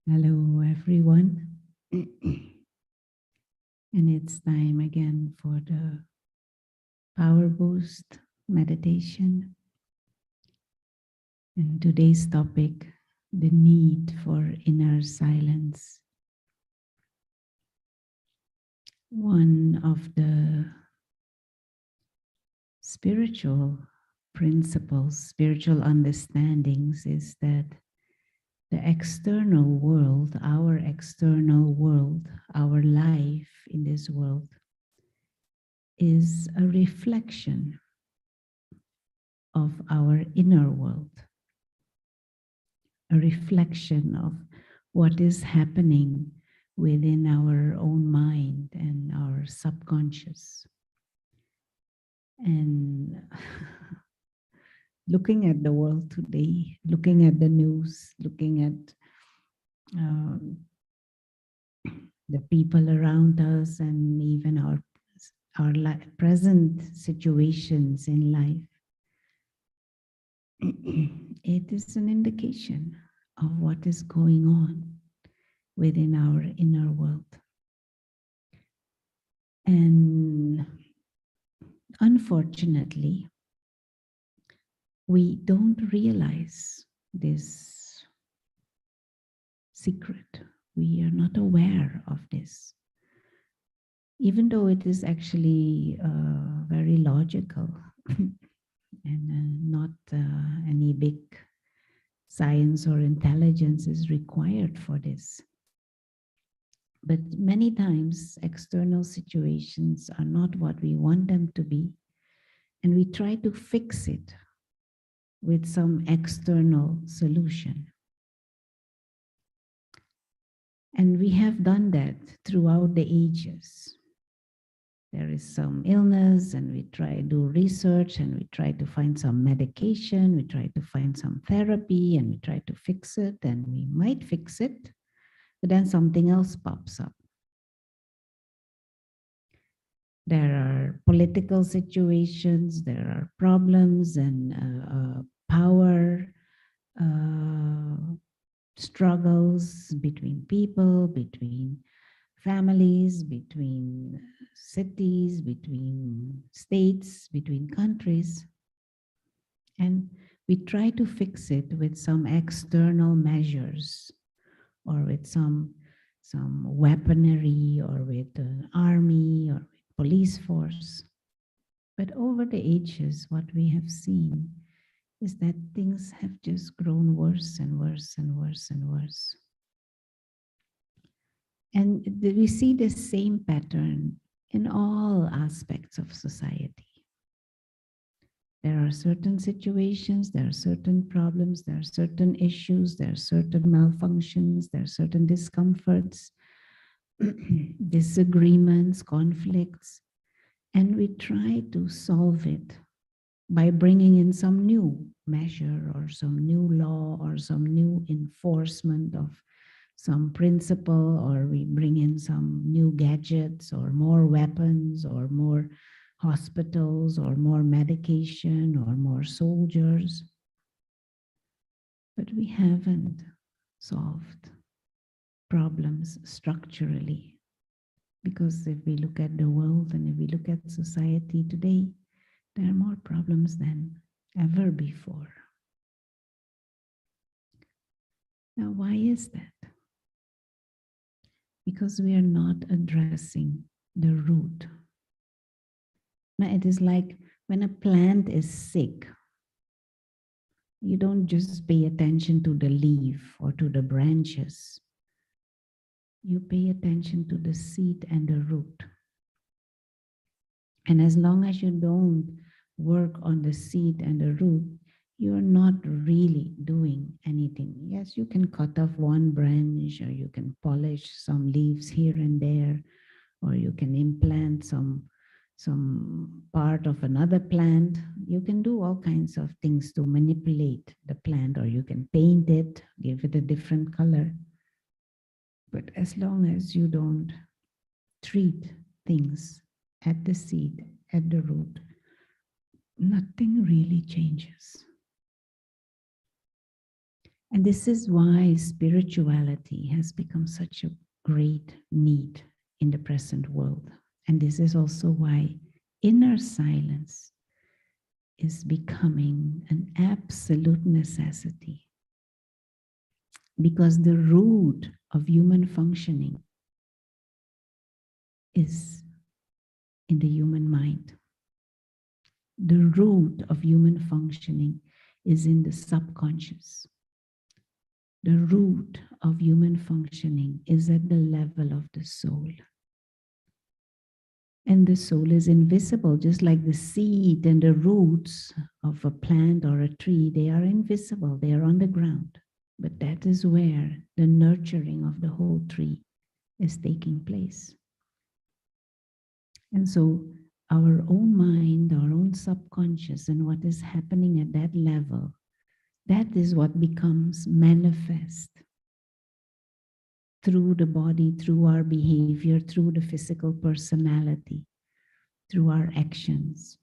Hello, everyone. And it's time again for the Power Boost Meditation. And today's topic, the need for inner silence. One of the spiritual principles, spiritual understandings is that the external world, our life in this world, is a reflection of our inner world, a reflection of what is happening within our own mind and our subconscious. And looking at the world today, looking at the news, looking at the people around us, and even our present situations in life, it is an indication of what is going on within our inner world. And unfortunately, we don't realize this secret. We are not aware of this, even though it is actually very logical and not any big science or intelligence is required for this. But many times external situations are not what we want them to be, and we try to fix it with some external solution. And we have done that throughout the ages. There is some illness and we try to do research and we try to find some medication, we try to find some therapy and we try to fix it, and we might fix it, but then something else pops up. There are political situations, there are problems and power struggles between people, between families, between cities, between states, between countries. And we try to fix it with some external measures or with some weaponry or with an army or with police force. But over the ages, what we have seen is that things have just grown worse and worse and worse and worse. And we see the same pattern in all aspects of society. There are certain situations, there are certain problems, there are certain issues, there are certain malfunctions, there are certain discomforts, disagreements, conflicts, and we try to solve it by bringing in some new measure or some new law or some new enforcement of some principle, or we bring in some new gadgets or more weapons or more hospitals or more medication or more soldiers. But we haven't solved problems structurally, because if we look at the world and if we look at society today, there are more problems than ever before. Now, why is that? Because we are not addressing the root. Now, it is like when a plant is sick, you don't just pay attention to the leaf or to the branches. You pay attention to the seed and the root. And as long as you don't work on the seed and the root, you're not really doing anything. Yes, you can cut off one branch, or you can polish some leaves here and there, or you can implant some part of another plant. You can do all kinds of things to manipulate the plant, or you can paint it, give it a different color. But as long as you don't treat things at the seed, at the root, nothing really changes. And this is why spirituality has become such a great need in the present world. And this is also why inner silence is becoming an absolute necessity. Because the root of human functioning is in the human mind. The root of human functioning is in the subconscious. The root of human functioning is at the level of the soul. And the soul is invisible, just like the seed and the roots of a plant or a tree, they are invisible, they are on the ground. But that is where the nurturing of the whole tree is taking place. And so our own mind, our own subconscious, and what is happening at that level, that is what becomes manifest through the body, through our behavior, through the physical personality, through our actions.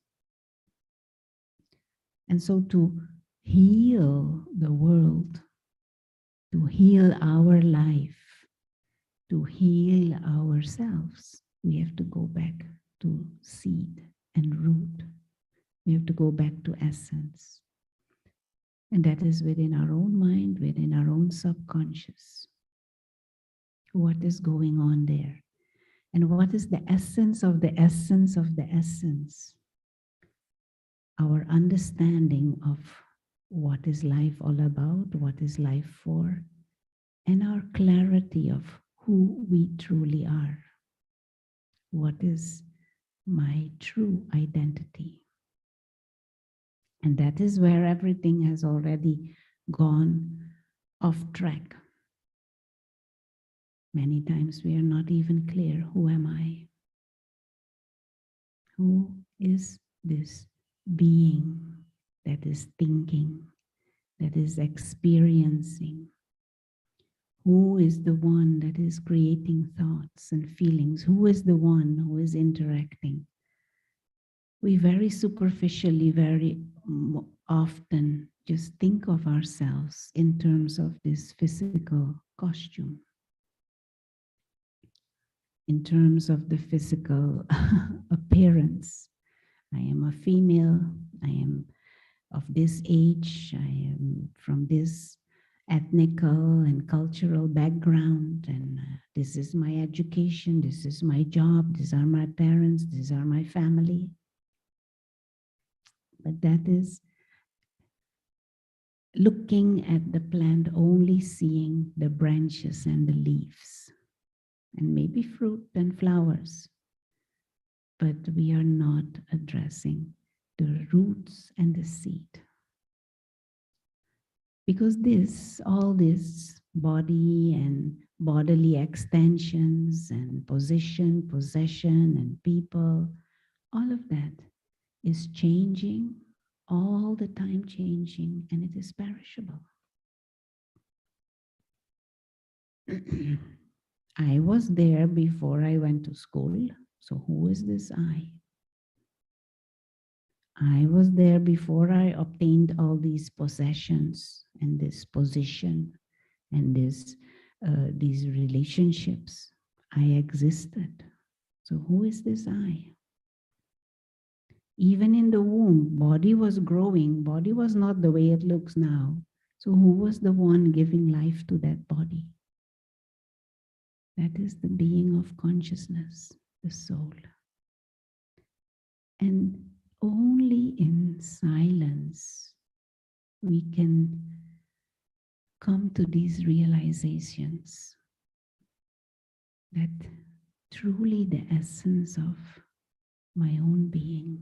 And so to heal the world, to heal our life, to heal ourselves, we have to go back to seed and root. We have to go back to essence. And that is within our own mind, within our own subconscious. What is going on there? And what is the essence of the essence of the essence? Our understanding of what is life all about, what is life for, and our clarity of who we truly are. What is my true identity? And that is where everything has already gone off track. Many times we are not even clear, who am I? Who is this being that is thinking, that is experiencing? Who is the one that is creating thoughts and feelings? Who is the one who is interacting? We very superficially, very often just think of ourselves in terms of this physical costume, in terms of the physical appearance. I am a female, I am of this age, I am from this ethnical and cultural background, and this is my education, this is my job, these are my parents, these are my family. But that is looking at the plant, only seeing the branches and the leaves, and maybe fruit and flowers. But we are not addressing the roots and the seed. Because all this body and bodily extensions and position, possession, and people, all of that is changing, all the time changing, and it is perishable. I was there before I went to school, so who is this I? I was there before I obtained all these possessions and this position and these relationships. I existed. So who is this I? Even in the womb, body was growing. Body was not the way it looks now. So who was the one giving life to that body? That is the being of consciousness, the soul. And only in silence we can come to these realizations that truly the essence of my own being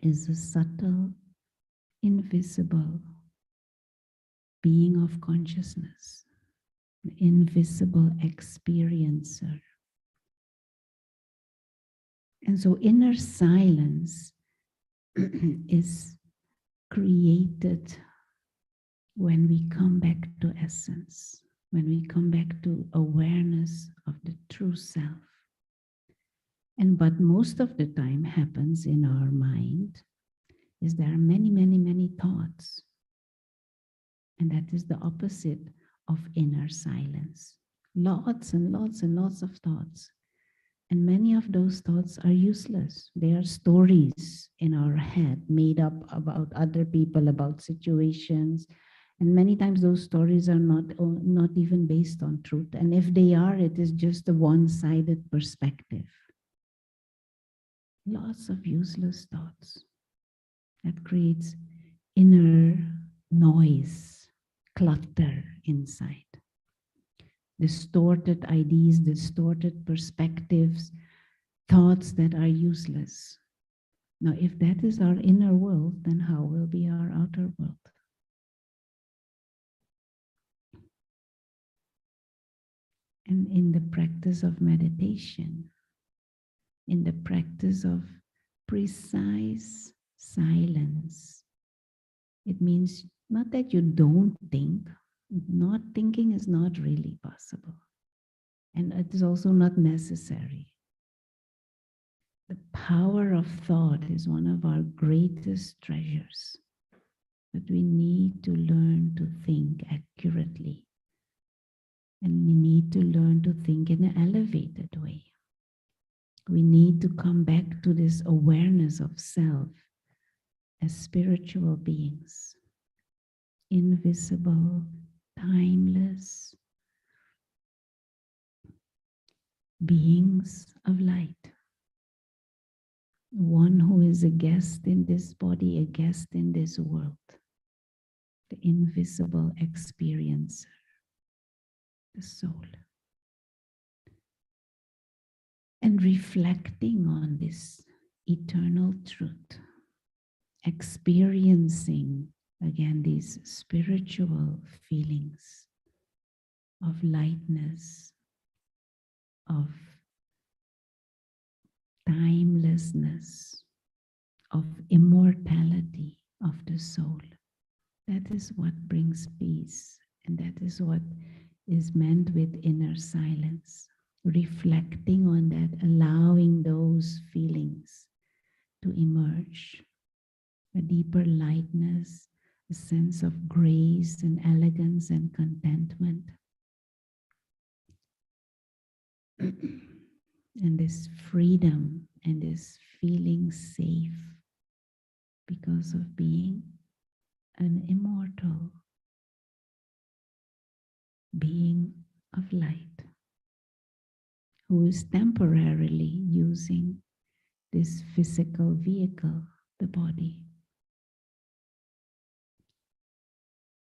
is a subtle, invisible being of consciousness, an invisible experiencer. And so inner silence is created when we come back to essence, when we come back to awareness of the true self. And what most of the time happens in our mind is there are many, many, many thoughts. And that is the opposite of inner silence. Lots and lots and lots of thoughts. And many of those thoughts are useless. They are stories in our head made up about other people, about situations. And many times those stories are not even based on truth. And if they are, it is just a one-sided perspective. Lots of useless thoughts that creates inner noise, clutter inside. Distorted ideas, distorted perspectives, thoughts that are useless. Now, if that is our inner world, then how will be our outer world? And in the practice of meditation, in the practice of precise silence, it means not that you don't think. Not thinking is not really possible. And it is also not necessary. The power of thought is one of our greatest treasures. But we need to learn to think accurately. And we need to learn to think in an elevated way. We need to come back to this awareness of self as spiritual beings, invisible, timeless beings of light. One who is a guest in this body, a guest in this world, the invisible experiencer, the soul. And reflecting on this eternal truth, experiencing again these spiritual feelings of lightness, of timelessness, of immortality of the soul. That is what brings peace, and that is what is meant with inner silence. Reflecting on that, allowing those feelings to emerge. A deeper lightness, a sense of grace and elegance and contentment. And this freedom and this feeling safe because of being an immortal being of light who is temporarily using this physical vehicle, the body.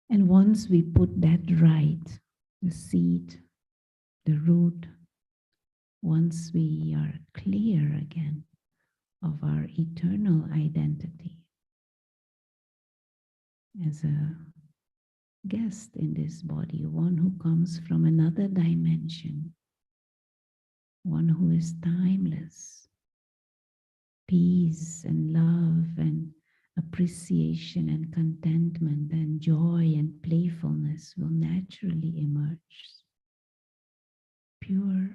And once we put that right, the seed, the root, once we are clear again of our eternal identity as a guest in this body, one who comes from another dimension, one who is timeless, peace and love and appreciation and contentment and joy and playfulness will naturally emerge. Pure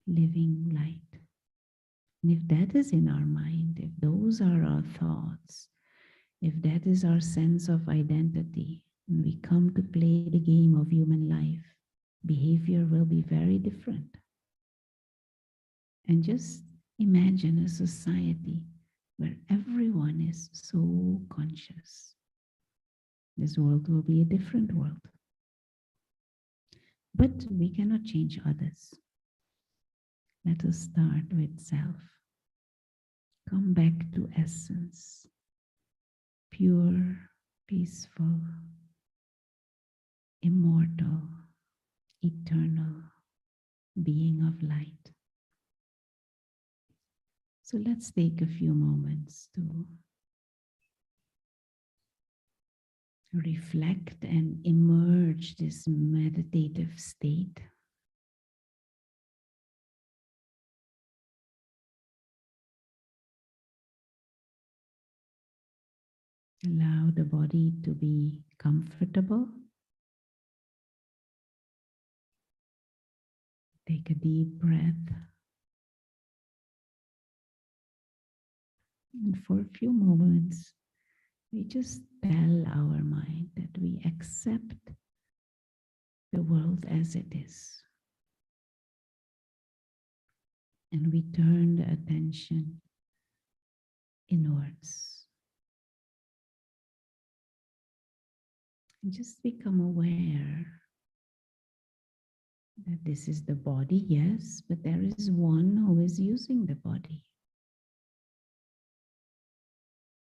living light. And if that is in our mind, if those are our thoughts, if that is our sense of identity, and we come to play the game of human life, behavior will be very different. And just imagine a society where everyone is so conscious. This world will be a different world. But we cannot change others. Let us start with self. Come back to essence. Pure, peaceful, immortal, eternal being of light. So let's take a few moments to reflect and emerge this meditative state. Allow the body to be comfortable. Take a deep breath. And for a few moments, We just tell our mind that we accept the world as it is. And we turn the attention inwards. And just become aware that this is the body, yes, but there is one who is using the body.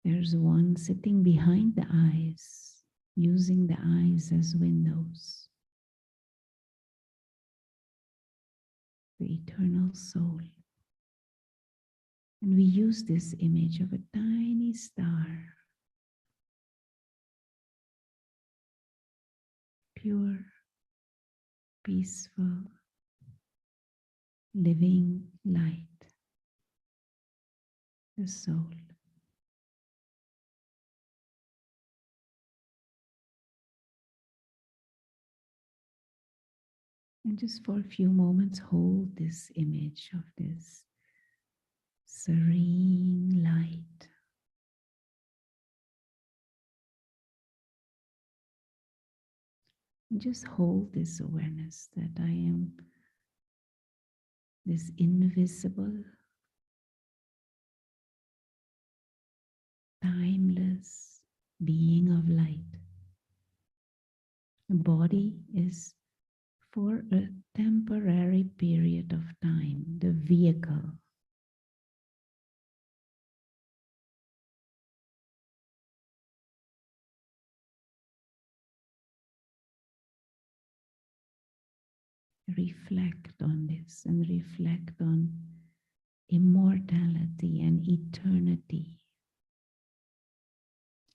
There's one sitting behind the eyes, using the eyes as windows. The eternal soul. And we use this image of a tiny star, pure, peaceful, living light, the soul. And just for a few moments, hold this image of this serene light. And just hold this awareness that I am this invisible, timeless being of light. The body is for a temporary period of time, the vehicle. Reflect on this and reflect on immortality and eternity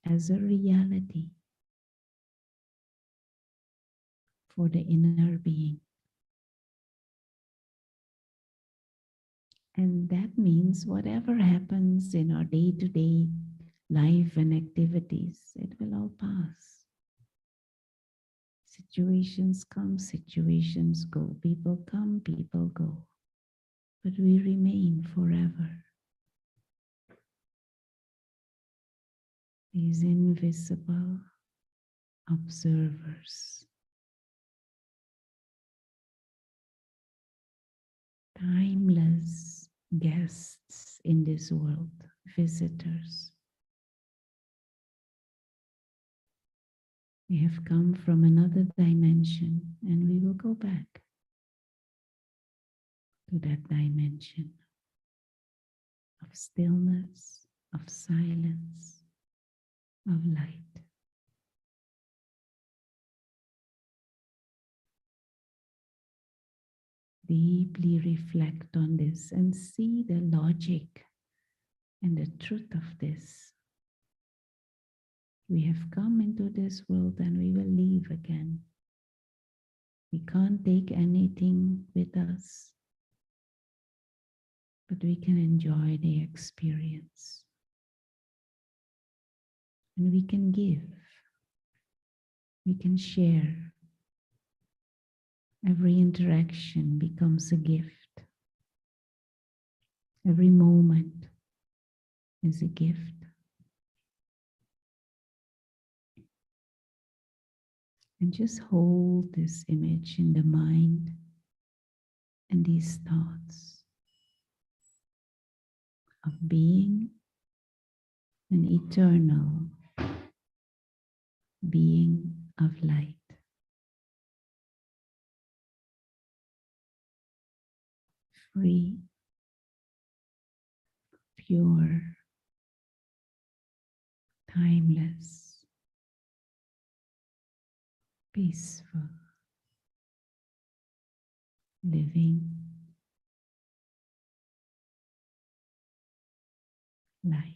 as a reality for the inner being. And that means whatever happens in our day-to-day life and activities, it will all pass. Situations come, situations go. People come, people go. But we remain forever. These invisible observers. Timeless guests in this world, visitors. We have come from another dimension and we will go back to that dimension of stillness, of silence, of light. Deeply reflect on this and see the logic and the truth of this. We have come into this world and we will leave again. We can't take anything with us, but we can enjoy the experience. And we can give. We can share. Every interaction becomes a gift. Every moment is a gift. And just hold this image in the mind and these thoughts of being an eternal being of light. Free, pure, timeless, peaceful, living light.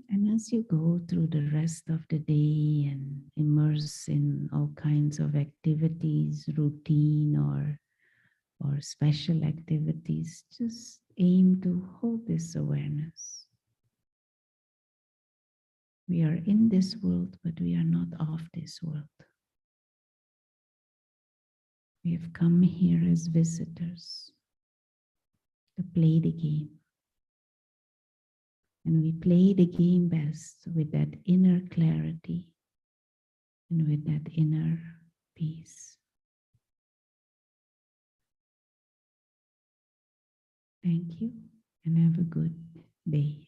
And as you go through the rest of the day and immerse in all kinds of activities, routine or special activities, just aim to hold this awareness. We are in this world, but we are not of this world. We have come here as visitors. to play the game. And we play the game best with that inner clarity and with that inner peace. Thank you and have a good day.